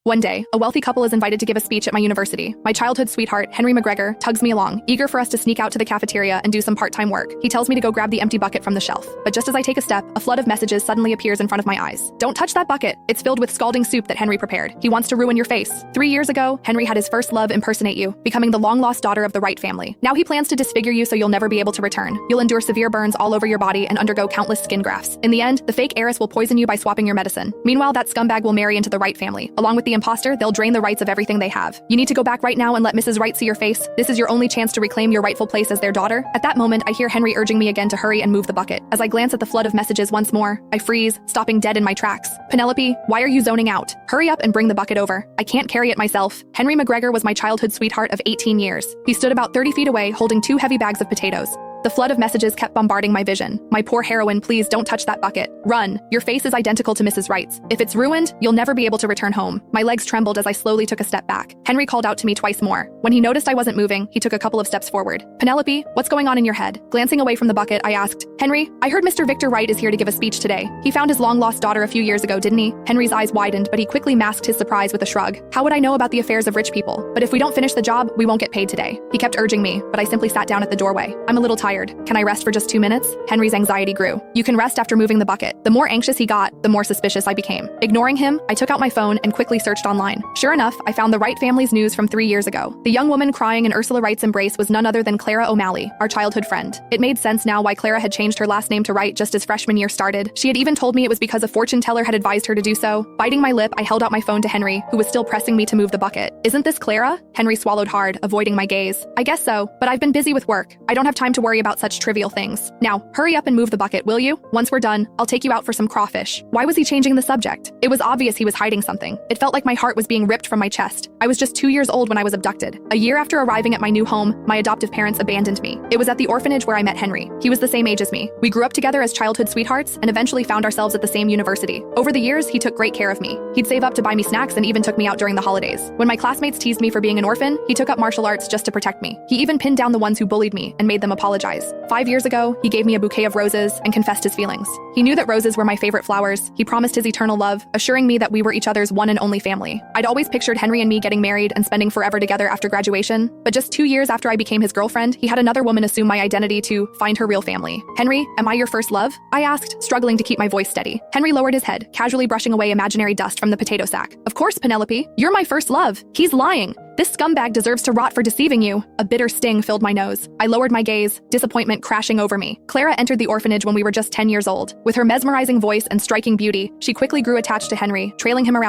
One day, a wealthy couple is invited to give a speech at my university. My childhood sweetheart, Henry McGregor, tugs me along, eager for us to sneak out to the cafeteria and do some part-time work. He tells me to go grab the empty bucket from the shelf. But just as I take a step, a flood of messages suddenly appears in front of my eyes. Don't touch that bucket. It's filled with scalding soup that Henry prepared. He wants to ruin your face. 3 years ago, Henry had his first love impersonate you, becoming the long-lost daughter of the Wright family. Now he plans to disfigure you so you'll never be able to return. You'll endure severe burns all over your body and undergo countless skin grafts. In the end, the fake heiress will poison you by swapping your medicine. Meanwhile, that scumbag will marry into the Wright family. Along with the imposter, they'll drain the Wrights of everything they have. You need to go back right now and let Mrs. Wright see your face. This is your only chance to reclaim your rightful place as their daughter. At that moment, I hear Henry urging me again to hurry and move the bucket. As I glance at the flood of messages once more, I freeze, stopping dead in my tracks. Penelope, why are you zoning out? Hurry up and bring the bucket over. I can't carry it myself. Henry McGregor was my childhood sweetheart of 18 years. He stood about 30 feet away, holding 2 heavy bags of potatoes. The flood of messages kept bombarding my vision. My poor heroine, please don't touch that bucket. Run. Your face is identical to Mrs. Wright's. If it's ruined, you'll never be able to return home. My legs trembled as I slowly took a step back. Henry called out to me twice more. When he noticed I wasn't moving, he took a couple of steps forward. Penelope, what's going on in your head? Glancing away from the bucket, I asked, Henry, I heard Mr. Victor Wright is here to give a speech today. He found his long-lost daughter a few years ago, didn't he? Henry's eyes widened, but he quickly masked his surprise with a shrug. How would I know about the affairs of rich people? But if we don't finish the job, we won't get paid today. He kept urging me, but I simply sat down at the doorway. I'm a little tired. Can I rest for just 2 minutes? Henry's anxiety grew. You can rest after moving the bucket. The more anxious he got, the more suspicious I became. Ignoring him, I took out my phone and quickly searched online. Sure enough, I found the Wright family's news from 3 years ago. The young woman crying in Ursula Wright's embrace was none other than Clara O'Malley, our childhood friend. It made sense now why Clara had changed her last name to Wright just as freshman year started. She had even told me it was because a fortune teller had advised her to do so. Biting my lip, I held out my phone to Henry, who was still pressing me to move the bucket. Isn't this Clara? Henry swallowed hard, avoiding my gaze. I guess so, but I've been busy with work. I don't have time to worry about such trivial things. Now, hurry up and move the bucket, will you? Once we're done, I'll take you out for some crawfish. Why was he changing the subject? It was obvious he was hiding something. It felt like my heart was being ripped from my chest. I was just 2 years old when I was abducted. A year after arriving at my new home, my adoptive parents abandoned me. It was at the orphanage where I met Henry. He was the same age as me. We grew up together as childhood sweethearts and eventually found ourselves at the same university. Over the years, he took great care of me. He'd save up to buy me snacks and even took me out during the holidays. When my classmates teased me for being an orphan, he took up martial arts just to protect me. He even pinned down the ones who bullied me and made them apologize. 5 years ago, he gave me a bouquet of roses and confessed his feelings. He knew that roses were my favorite flowers. He promised his eternal love, assuring me that we were each other's one and only family. I'd always pictured Henry and me getting married and spending forever together after graduation, but just 2 years after I became his girlfriend, he had another woman assume my identity to find her real family. Henry, am I your first love? I asked, struggling to keep my voice steady. Henry lowered his head, casually brushing away imaginary dust from the potato sack. Of course, Penelope. You're my first love. He's lying. This scumbag deserves to rot for deceiving you. A bitter sting filled my nose. I lowered my gaze, disappointment crashing over me. Clara entered the orphanage when we were just 10 years old. With her mesmerizing voice and striking beauty, she quickly grew attached to Henry, trailing him around